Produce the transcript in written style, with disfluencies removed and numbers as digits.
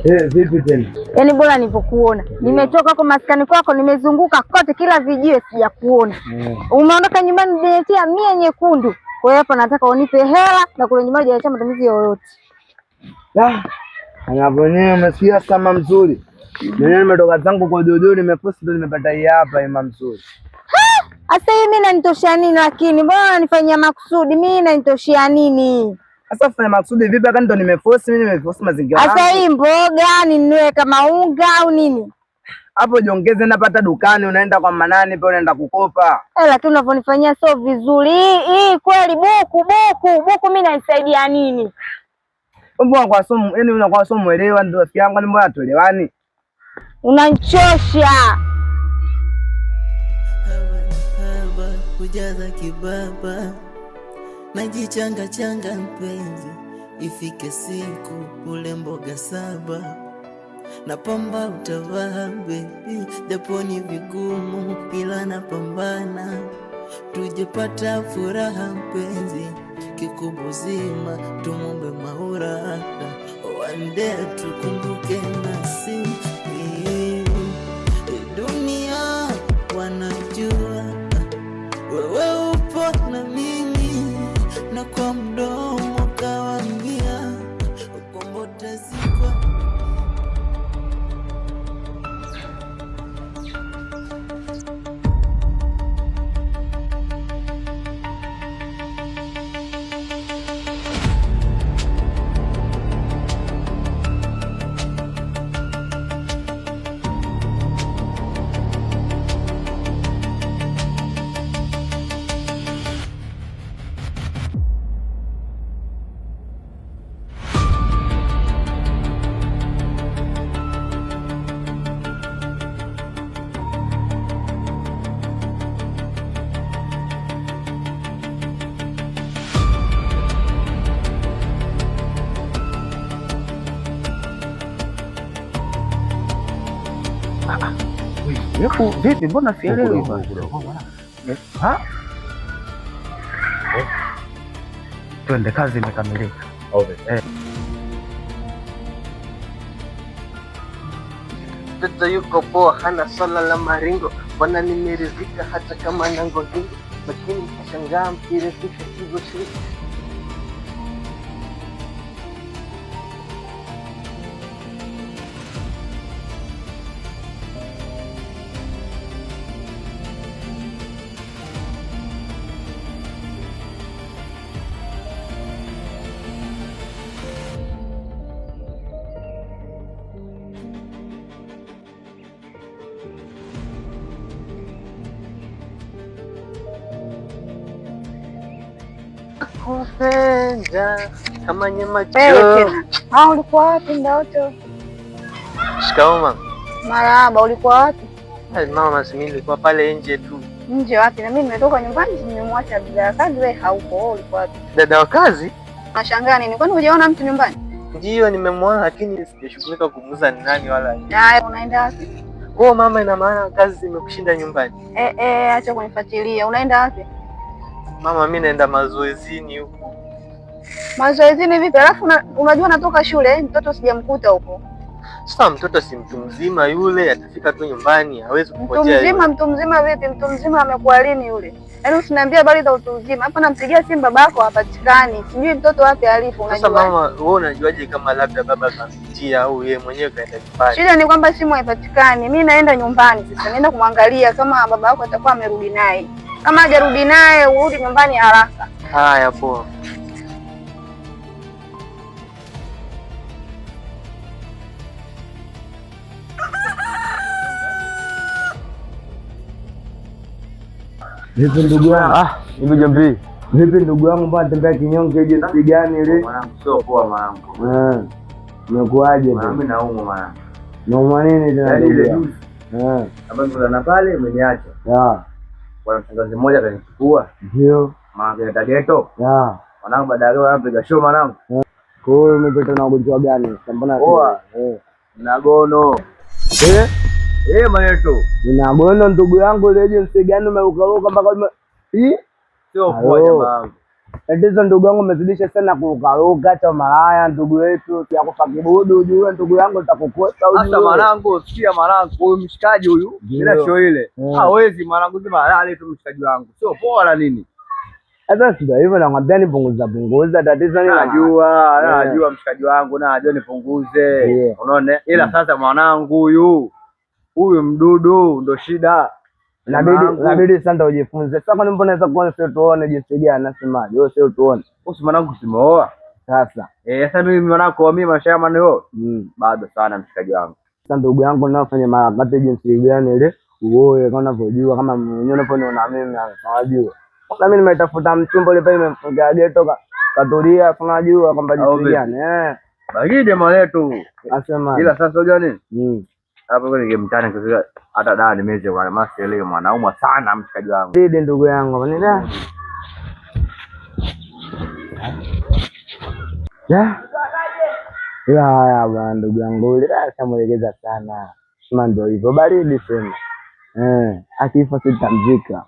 Vipi tena? Yaani bora nilipokuona. Nimetoka kwa maskani kwako, nimezunguka kote kila vijiwe sijakuona. Umeondoka nyumbani uniletea 100 nyekundu. Kwa hiyo hapa nataka unipe hela na kule nyumbani hujaletea matumizi yoyote. Anaponea umesikia kama mzuri. Mimi nimetoka zangu kwa Jojo nimepost ndo nimepata hii hapa ima mzuri. Sasa hii mimi nanitoshia nini lakini? Mbona unanifanyia makusudi? Mimi nanitoshia nini? Sasa fanya makusudi vipi akani ndo nimepost mimi nimepost mazingira yangu. Sasa hii mboga ninunue kama unga au nini? Hapo jiongeze napata dukani unaenda kwa manani pia unaenda kukopa. Lakini unavyonifanyia sio vizuri. Hii kweli buku mimi nanisaidia nini? Mbona kwa somo, yani unakuwa somo muelewa ndio rafiki yangu, mbona tuelewani? Unanichosha. Haba kujaza kibaba. Najichanga changa mpenzi. Ifike siku ule mboga 7. Napamba utavaa baby. Japo ni vigumu ila napambana. Tujepata furaha mpenzi. Kikubuzima tumombe Maulana. One day tukumbuke nasi. Dunia wanajua wewe upo na mimi, na kwa mdomo kawaambia ukombote zikwa. Vipi mbona sielewi? Twende, kazi imekamilika. Mtoto yuko poa, hana swala la maringo. Bwana nimeridhika hata kama nango hingo. Lakini kashangaa mkirefikisha hivyo shirika. Kupenda kama nyama choma. Ulikuwa wapi muda wote? Shikamoo mama. Marahaba, ulikuwa wapi? Mama, mimi nilikuwa pale nje tu. Nje wapi? Na mimi nimetoka nyumbani nimemwacha dada wa kazi, wewe haupo. Wewe ulikuwa wapi? Dada wa kazi? Nashangaa nini? Kwani hujaona mtu nyumbani? Ndio nimemwona lakini sijashughulika kumuuza ni nani wala. Unaenda wapi? Mama, ina maana kazi zimekushinda nyumbani? Acha kunifuatilia. Unaenda wapi? Mama, mimi naenda mazoezini huko. Mazoezini vipi? Alafu unajua natoka shule, mtoto sijamkuta huko. Sasa mtoto si mtu mzima yule, atafika tu nyumbani, hawezi kupotea. Mtu mzima vipi? Mtu mzima amekuwa lini yule? Yaani usiniambie habari za utu uzima. Hapa nampigia simu babako hapatikani. Sijui mtoto wapi alipo, unajua. Sasa mama, wewe unajuaje kama labda baba kampitia au yeye mwenyewe kaenda nyumbani? Shida ni kwamba simu haipatikani. Mimi naenda nyumbani sasa. Naenda kumwangalia kama baba yako atakuwa amerudi naye. Kama hajarudi naye, urudi nyumbani haraka. Haya poa. Vipi ndugu yangu? Hivi jambi. Vipi ndugu yangu, mbona tembea kinyonge jinsi gani ile? Mwanangu sio poa mwanangu. Umekuaje tena? Mimi naumwa mwanangu. Naumwa nini tena Ile ndugu? juzi. Hapa kuna pale umeniacha. Kwa mtangazaji mmoja akanichukua. Ndio. Maana Tageto. Mwanangu baadaye anapiga show mwanangu. Kwa hiyo umepata na ugonjwa gani? Mbona na gono. Maneto. Nina gono ndugu yangu, ile jinsi gani umerukaruka mpaka sio poa jamaa wangu. Tatizo ndugu yangu umezidisha sana kurukaruka cha malaya ndugu wetu ya kufa kibudu ujue ndugu yangu nitakukosa ujue. Sasa mwanangu, sikia mwanangu, huyu mshikaji huyu bila show ile. Hawezi mwanangu sema halali tu mshikaji wangu. Sio poa la nini? Sasa sio hivyo nakwambia nipunguza tatizo ni najua mshikaji wangu na najua nipunguze. Unaona? Ila sasa mwanangu huyu mdudu ndo shida. Inabidi sasa ujifunze. Sasa kwa nini mbona unaweza kuona sio tuone jinsi gani nasemaje? Wewe sio tuone. Usi mwanangu simeoa. Sasa. Sasa mimi mwanangu mimi mashamba ndio. Bado sana mshikaji wangu. Sasa ndugu yangu nafanya marakati jinsi gani ile uoe kama unavyojua kama mwenyewe unaponiona mimi unajua. Na mimi nimetafuta mchumba ile pale nimefunga geto katulia unajua kwamba jinsi gani. Bagide maletu. Nasema. Ila sasa unajua nini? Hapo kwa ningemtana kwa hata dada nimeze kwa masi ile mwanauma sana mshikaji wangu. Didi ndugu yangu nenda. Ya bwana ndugu yangu ile ashamuelekeza sana. Sema ndio hivyo baridi sema. Akifa sitamzika.